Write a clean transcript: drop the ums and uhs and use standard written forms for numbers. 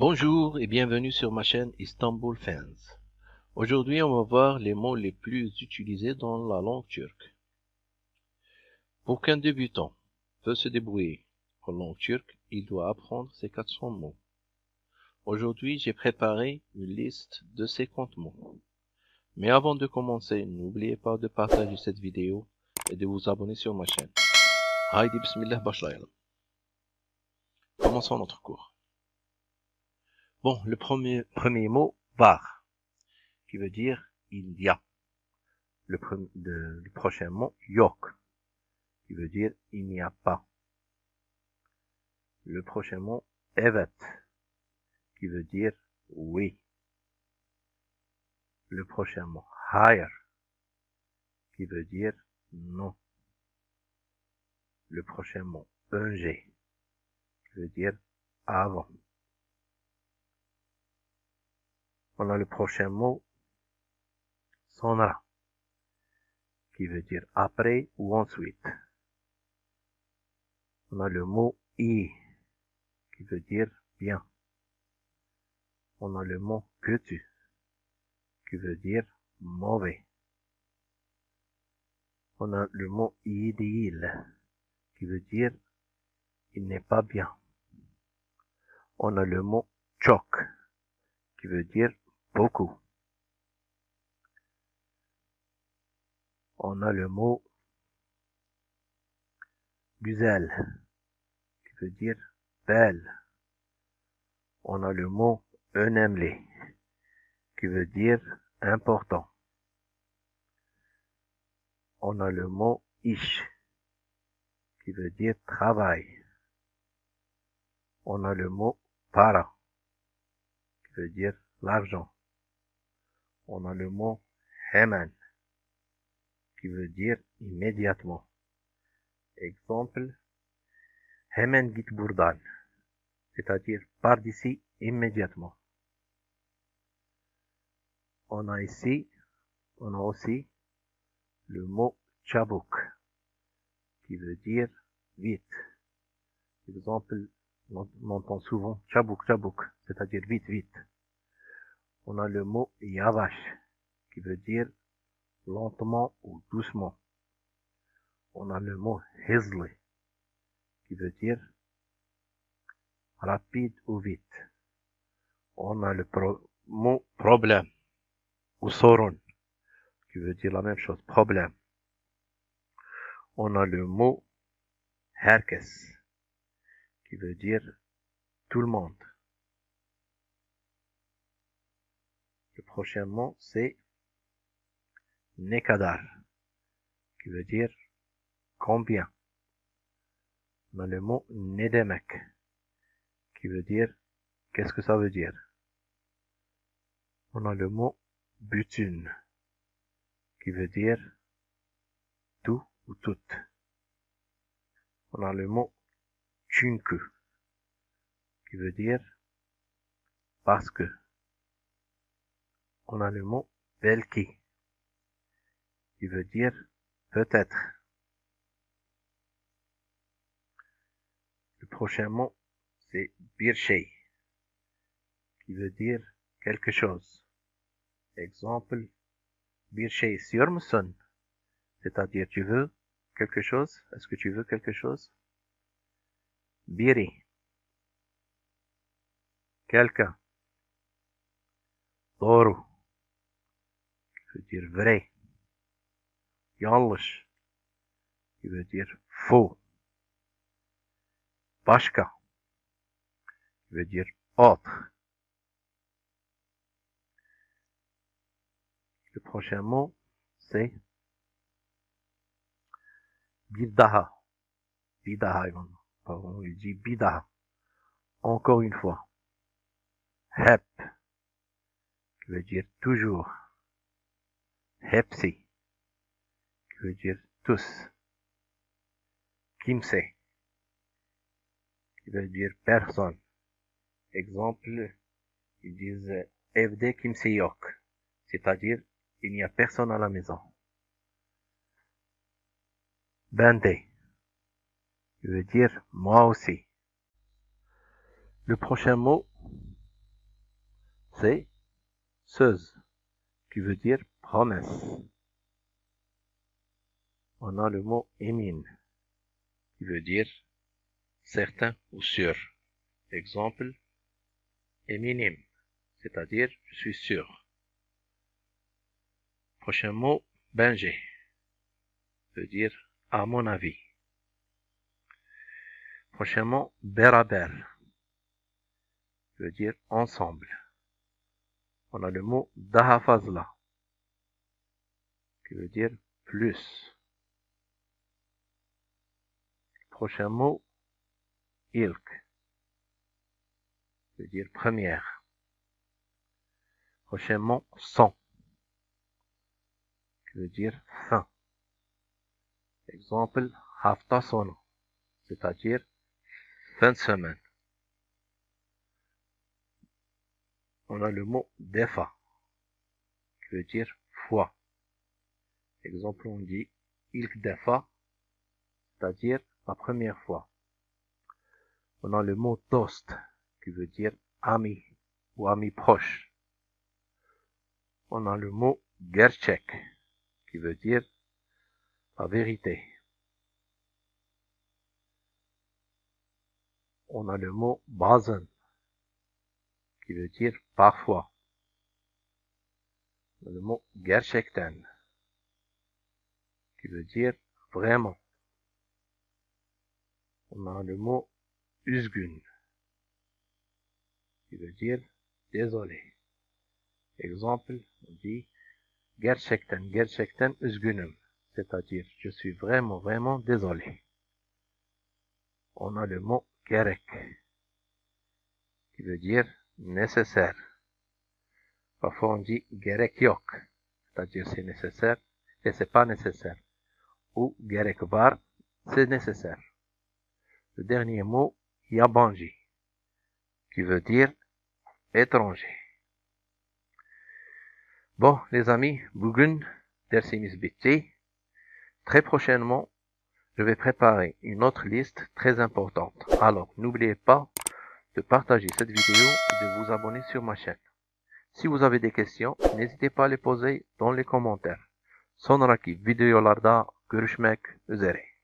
Bonjour et bienvenue sur ma chaîne Istanbul Fans. Aujourd'hui, on va voir les mots les plus utilisés dans la langue turque. Pour qu'un débutant peut se débrouiller en langue turque, il doit apprendre ces 400 mots. Aujourd'hui, j'ai préparé une liste de 50 mots. Mais avant de commencer, n'oubliez pas de partager cette vidéo et de vous abonner sur ma chaîne. Haydi bismillah başlayalım. Commençons notre cours. Bon, le premier mot, var, qui veut dire il y a. Le prochain mot, yok, qui veut dire il n'y a pas. Le prochain mot, evet, qui veut dire oui. Le prochain mot, hayır, qui veut dire non. Le prochain mot, önce, qui veut dire avant. On a le prochain mot, sonra, qui veut dire après ou ensuite. On a le mot iyi, qui veut dire bien. On a le mot kötü, qui veut dire mauvais. On a le mot iyi değil, qui veut dire il n'est pas bien. On a le mot çok, qui veut dire beaucoup. On a le mot güzel, qui veut dire belle. On a le mot önemli, qui veut dire important. On a le mot iş, qui veut dire travail. On a le mot para, qui veut dire l'argent. On a le mot hemen, qui veut dire immédiatement. Exemple, hemen git buradan, c'est-à-dire pars d'ici immédiatement. On a aussi le mot çabuk, qui veut dire vite. Exemple, on entend souvent çabuk çabuk, c'est-à-dire vite vite. On a le mot yavaş, qui veut dire lentement ou doucement. On a le mot hızlı, qui veut dire rapide ou vite. On a le mot problème ou sorun, qui veut dire la même chose, problème. On a le mot herkes, qui veut dire tout le monde. Le prochain mot, c'est ne kadar, qui veut dire combien. On a le mot ne demek, qui veut dire qu'est-ce que ça veut dire. On a le mot bütün, qui veut dire tout ou tout. On a le mot çünkü, qui veut dire parce que. On a le mot belki, qui veut dire peut-être. Le prochain mot, c'est bir şey, qui veut dire quelque chose. Exemple, bir şey istiyor musun? C'est-à-dire, tu veux quelque chose? Est-ce que tu veux quelque chose? Biri, quelqu'un. Doğru, qui veut dire vrai. Yanlış, qui veut dire faux. Başka, qui veut dire autre. Le prochain mot, c'est bir daha. Bir daha, pardon, il dit bir daha. Encore une fois. Hep, qui veut dire toujours. Hepsi, qui veut dire tous. Kimse, qui veut dire personne. Exemple, ils disent evde kimse yok, c'est-à-dire il n'y a personne à la maison. Ben de, qui veut dire moi aussi. Le prochain mot, c'est söz, qui veut dire promesse. On a le mot emin, qui veut dire certain ou sûr. Exemple, eminim, c'est-à-dire je suis sûr. Prochain mot, bence, veut dire à mon avis. Prochain mot, beraber, veut dire ensemble. On a le mot daha fazla, qui veut dire plus. Prochain mot, ilk, veut dire première. Prochain mot, son, qui veut dire fin. Exemple, hafta sonu, c'est-à-dire fin de semaine. On a le mot defa, qui veut dire fois. Exemple, on dit ilk defa, c'est-à-dire la première fois. On a le mot dost, qui veut dire ami ou ami proche. On a le mot gerçek, qui veut dire la vérité. On a le mot bazen, qui veut dire parfois. On a le mot gerçekten, qui veut dire vraiment. On a le mot üzgün, qui veut dire désolé. Exemple, on dit gerçekten üzgünüm, c'est-à-dire je suis vraiment désolé. On a le mot gerek, qui veut dire nécessaire. Parfois on dit gerek yok, c'est-à-dire c'est nécessaire et c'est pas nécessaire. Ou gerek var, c'est nécessaire. Le dernier mot, yabancı, qui veut dire étranger. Bon, les amis, bugün dersimiz bitti. Très prochainement, je vais préparer une autre liste très importante. Alors, n'oubliez pas de partager cette vidéo et de vous abonner sur ma chaîne. Si vous avez des questions, n'hésitez pas à les poser dans les commentaires. Sonraki videolarda görüşmek üzere.